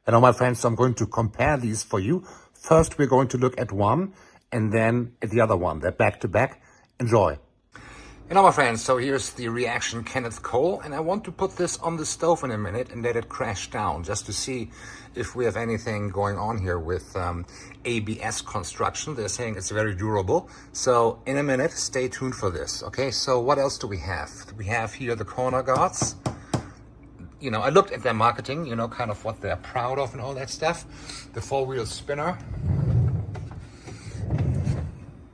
Hello, my friends. So I'm going to compare these for you. First, we're going to look at one and then at the other one. They're back to back. Enjoy. Hello, my friends. So here's the Reaction Kenneth coal, and I want to put this on the stove in a minute and let it crash down just to see if we have anything going on here with ABS construction. They're saying it's very durable. So in a minute, stay tuned for this. Okay, so what else do we have? We have here the corner guards. You know, I looked at their marketing, you know, kind of what they're proud of and all that stuff. The four-wheel spinner.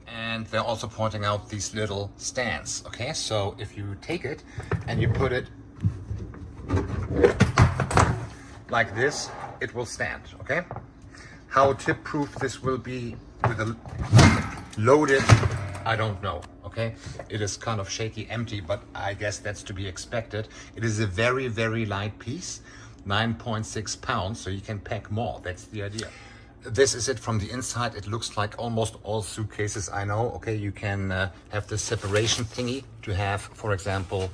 And they're also pointing out these little stands, okay? So if you take it and you put it like this, it will stand, okay? How tip-proof this will be with a loaded, I don't know, okay? It is kind of shaky empty, but I guess that's to be expected. It is a very, very light piece, 9.6 pounds, so you can pack more. That's the idea. This is it from the inside. It looks like almost all suitcases I know. Okay, you can have this separation thingy to have, for example,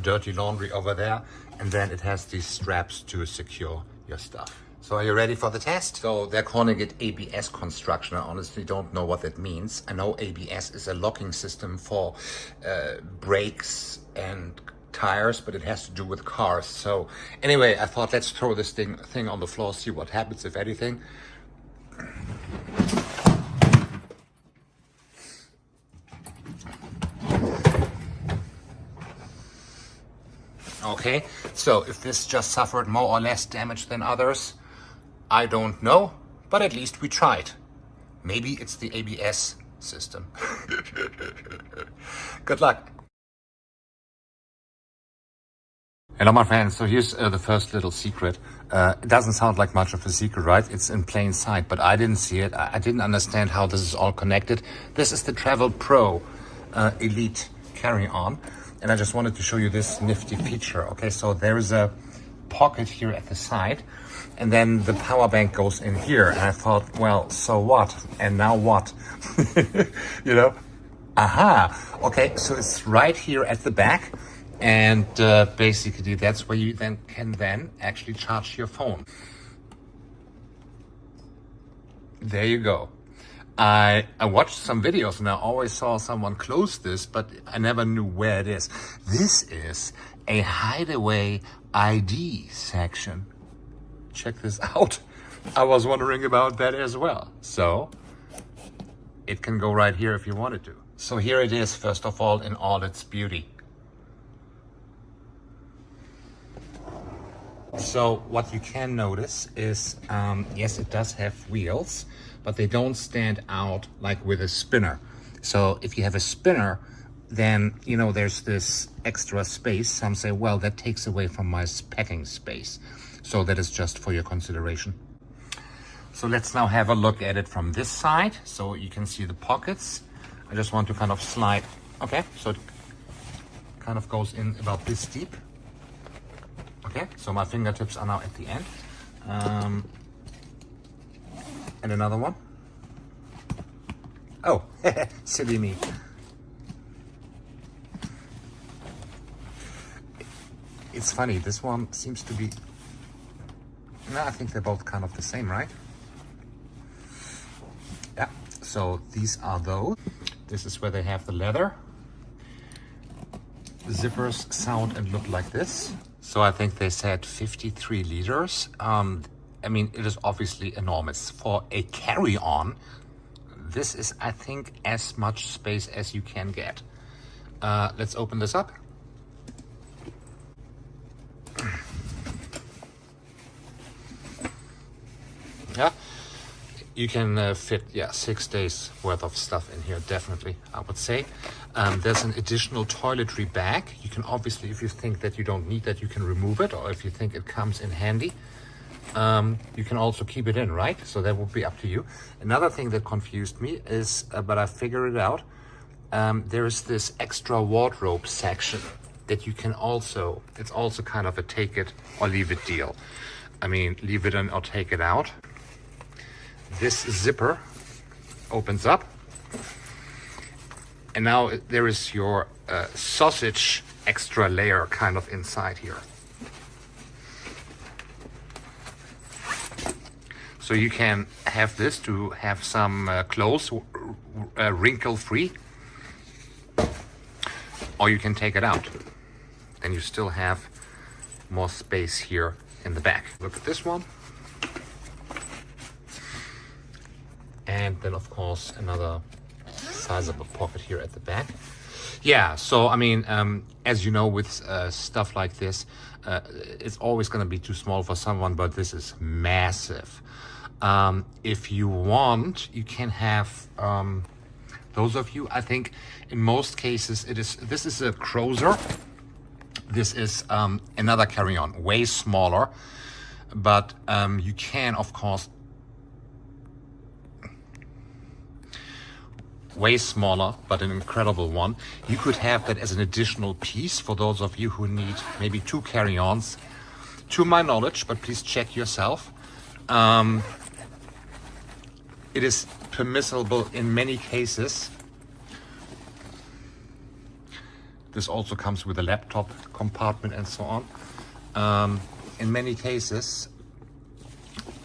dirty laundry over there. And then it has these straps to secure your stuff. So are you ready for the test? So they're calling it ABS construction. I honestly don't know what that means. I know ABS is a locking system for brakes and tires, but it has to do with cars. So anyway, I thought let's throw this thing on the floor, see what happens, if anything. Okay, so if this just suffered more or less damage than others, I don't know, but at least we tried. Maybe it's the ABS system. Good luck. Hello, my friends. So here's the first little secret. It doesn't sound like much of a secret, right? It's in plain sight, but I didn't see it. I didn't understand how this is all connected. This is the Travel Pro Elite Carryon, and I just wanted to show you this nifty feature. Okay, so there is a pocket here at the side, and then the power bank goes in here. And I thought, well, so what? And now what? You know? Aha! Okay, so it's right here at the back. And basically that's where you can actually charge your phone. There you go. I watched some videos and I always saw someone close this, but I never knew where it is. This is a hideaway ID section. Check this out. I was wondering about that as well. So it can go right here if you wanted to. So here it is, first of all, in all its beauty. So what you can notice is, yes, it does have wheels, but they don't stand out like with a spinner. So if you have a spinner, then, you know, there's this extra space. Some say, well, that takes away from my packing space. So that is just for your consideration. So let's now have a look at it from this side. So you can see the pockets. I just want to kind of slide. Okay, so it kind of goes in about this deep. Okay, so my fingertips are now at the end. And another one. Oh, silly me. It's funny, this one seems to be... No, I think they're both kind of the same, right? Yeah, so these are those. This is where they have the leather. The zippers sound and look like this. So I think they said 53 liters. I mean, it is obviously enormous. For a carry-on, this is, I think, as much space as you can get. Let's open this up. Yeah, you can fit, 6 days worth of stuff in here, definitely, I would say. There's an additional toiletry bag. You can obviously, if you think that you don't need that, you can remove it, or if you think it comes in handy, you can also keep it in, right? So that would be up to you. Another thing that confused me is, but I figured it out, there is this extra wardrobe section that you can also, it's also kind of a take it or leave it deal. I mean, leave it in or take it out. This zipper opens up, and now there is your sausage extra layer kind of inside here. So you can have this to have some clothes wrinkle free, or you can take it out. Then you still have more space here in the back. Look at this one. And then of course another sizable pocket here at the back. Yeah, so I mean, as you know, with stuff like this, it's always going to be too small for someone, but this is massive. If you want, you can have, those of you, I think in most cases this is a cruiser. This is another carry-on, way smaller, but you can, of course, way smaller, but an incredible one. You could have that as an additional piece for those of you who need maybe 2 carry-ons. To my knowledge, but please check yourself, it is permissible in many cases. This also comes with a laptop compartment and so on. In many cases,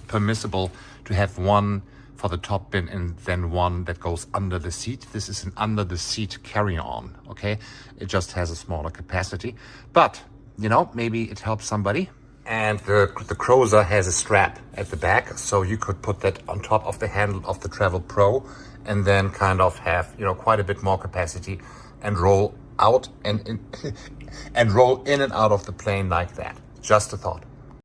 permissible to have one for the top bin and then one that goes under the seat. This is an under the seat carry-on, okay? It just has a smaller capacity, but you know, maybe it helps somebody. And the cruiser has a strap at the back, so you could put that on top of the handle of the Travel Pro and then kind of have, you know, quite a bit more capacity and roll out and roll in and out of the plane like that. Just a thought.